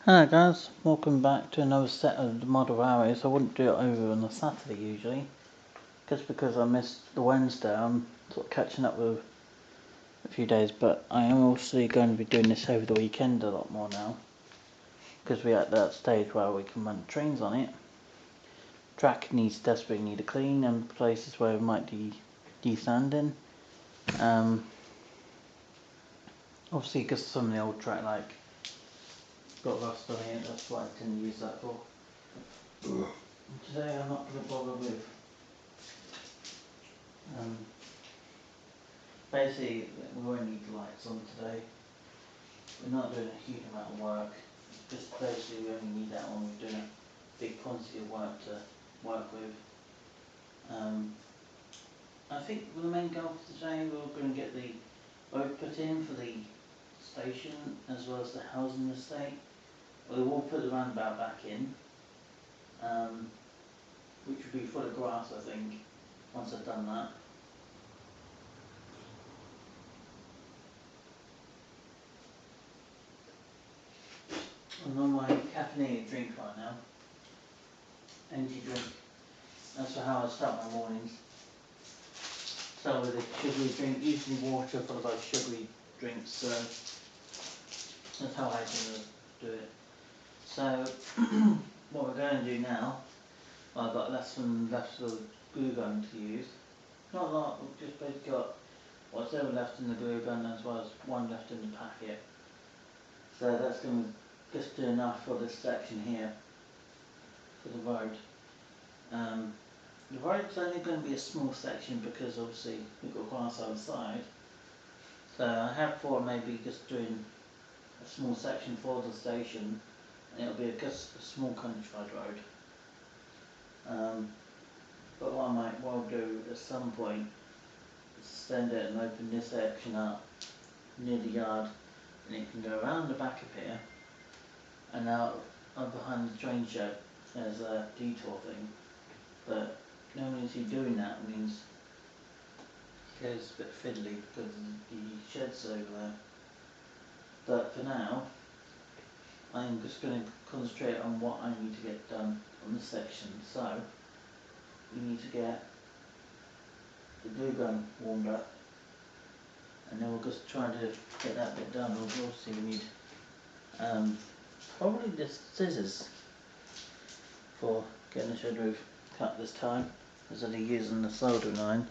Hello guys, welcome back to another set of the model arrows. I wouldn't do it over on a Saturday usually, just because I missed the Wednesday. I'm sort of catching up with a few days, but I am also going to be doing this over the weekend a lot more now, because we're at that stage where we can run trains on it. Track desperately need a clean, and places where we might be desanding. Obviously because some of the old track got rust on it, that's what I tend to use that for. Today I'm not going to bother with basically we won't need the lights on today. We're not doing a huge amount of work, just basically we only need that on. We're doing a big quantity of work to work with. I think the main goal for today, we're going to get the road put in for the station as well as the housing estate. We will put the roundabout back in, which will be full of grass I think, once I've done that. I'm on my caffeinated drink right now, energy drink. That's how I start my mornings. Start with a sugary drink, usually water followed by sugary drinks, so that's how I tend to do it. So what we're going to do now, I've got left of the glue gun to use. Not a lot, we've just basically got what's ever left in the glue gun as well as one left in the packet. So that's going to just do enough for this section here, for the road. The road's only going to be a small section because obviously we've got grass on the side. So I have thought maybe just doing a small section for the station, and it'll be just a small countryside road. But what I might well do at some point is extend it and open this section up near the yard, and it can go around the back of here and out behind the train shed. There's a detour thing, but normally see doing that means it goes a bit fiddly because the shed's over there. But for now, I'm just going to concentrate on what I need to get done on this section. So we need to get the glue gun warmed up, and then we'll just try to get that bit done. Obviously we need probably the scissors for getting the shed roof cut this time, instead of using the soldering iron.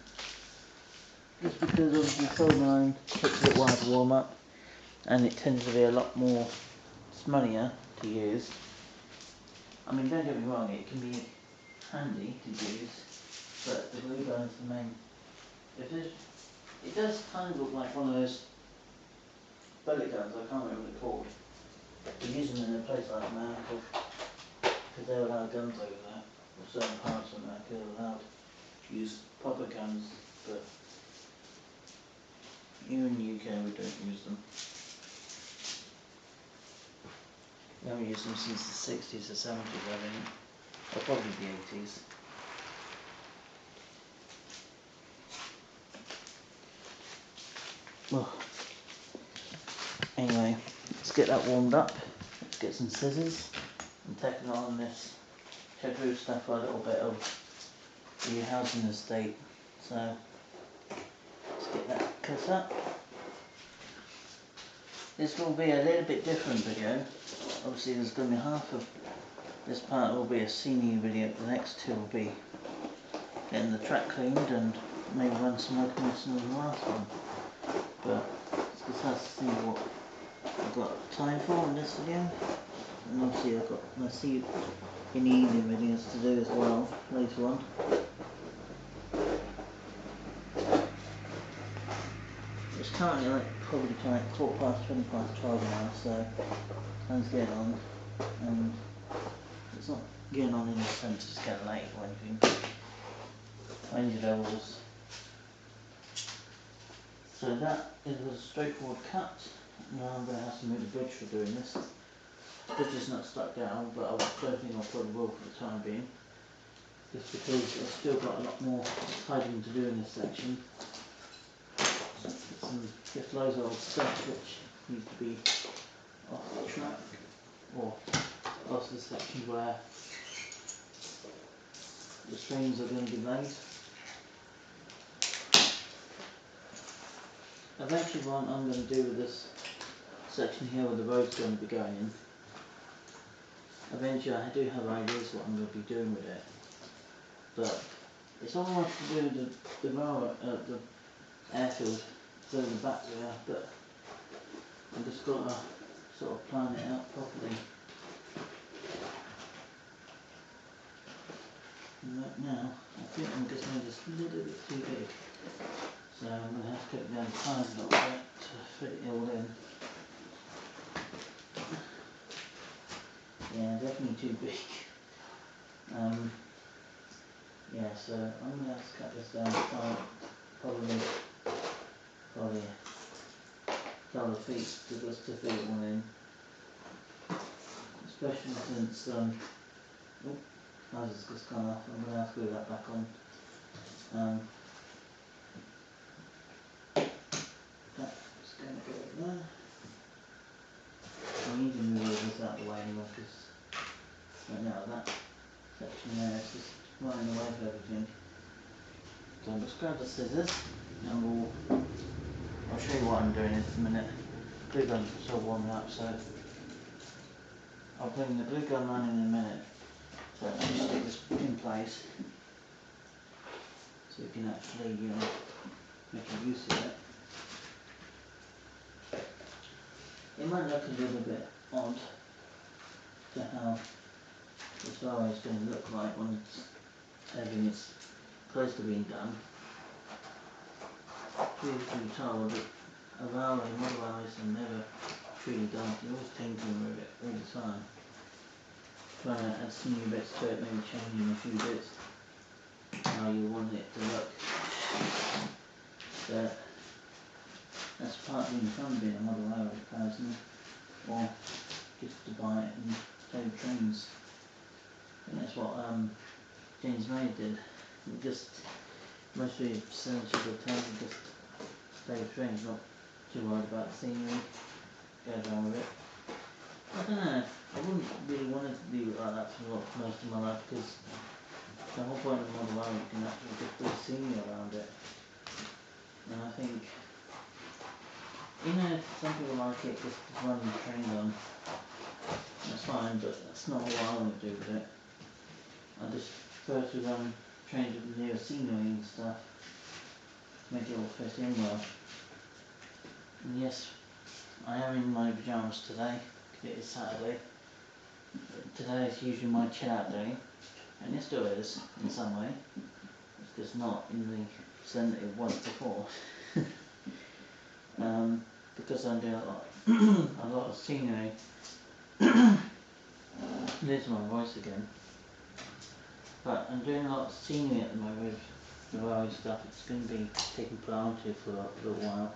Just because obviously the soldering iron takes a bit while to warm up, and it tends to be a lot more smellier to use. I mean, don't get me wrong, it can be handy to use, but the glue gun is the main. It does kind of look like one of those bullet guns, I can't remember what it's called. We're using them in a place like America, because they're allowed guns over there, or certain parts of America are allowed to use proper guns, but here in the UK we don't use them. We haven't used them since the 60s or 70s, I think, or probably the 80s. Well, anyway, let's get that warmed up. Let's get some scissors and taking on this shed roof stuff for a little bit of the housing estate. So let's get that cut up. This will be a little bit different video. Obviously there's going to be half of this part will be a senior video, the next two will be getting the track cleaned and maybe run some more commission on the last one. But let's just have to see what I've got time for in this video. And obviously I've got my in the evening videos to do as well later on. It's currently probably 12:15 now, so time's getting on, and it's not getting on in the sense it's getting late or anything. Energy levels. So that is a straightforward cut. Now I'm going to have to move the bridge for doing this. The bridge is not stuck down, but I don't think I'll probably will for the time being, just because I've still got a lot more tidying to do in this section. Just loads of old stuff which needs to be off the track or to the section where the strings are going to be laid. Eventually what I'm going to do with this section here where the road's going to be going in, eventually I do have ideas what I'm going to be doing with it, but it's all I have to do with the airfield through the back there, but I've just got to sort of plan it out properly. And right now, I think I'm just made this a little bit too big, so I'm going to have to cut it down the size a little bit to fit it all in. Yeah, definitely too big. Yeah, so I'm going to have to cut this down probably a couple of feet just to fit it all in. Especially since, oh, ours has just gone off. I'm going to have to glue that back on. That's going to go there. I need to move all this out of the way anyway, because right now that section there is just right in the way of everything. So I'll just grab the scissors and I'll show you what I'm doing in a minute. Glue gun's still warming up, so I'll bring the glue gun on in a minute. So I'll just stick this in place so you can actually make use of it. It might look a little bit odd to how this valve is going to look like when everything's close to being done. Truth be told, a valve in model valves are never truly done. You're always tinkering with it all the time, trying to add some new bits to it, maybe changing a few bits how you want it to look. But that's part of being fun, being a model valve person, or just to buy it and save trains. And that's what James May did. It just mostly essential terms of just save trains, not too worried about the scenery, go down with it. I don't know, I wouldn't really want to do it like that for most of my life, because the whole point of the model valve, you can actually just put scenery around it. And I think, some people like it just running trains on. That's fine, but that's not what I want to do with it. I just prefer to run trains with near scenery and stuff, make it all fit in well. And yes, I am in my pyjamas today. It is Saturday. Today is usually my chill out day, and it still is in some way. It's just not in the sense that it was before. Because I'm doing a lot of scenery. There's my voice again. But I'm doing a lot of scenery at the moment with the Ferrari stuff. It's going to be taking priority for a little while.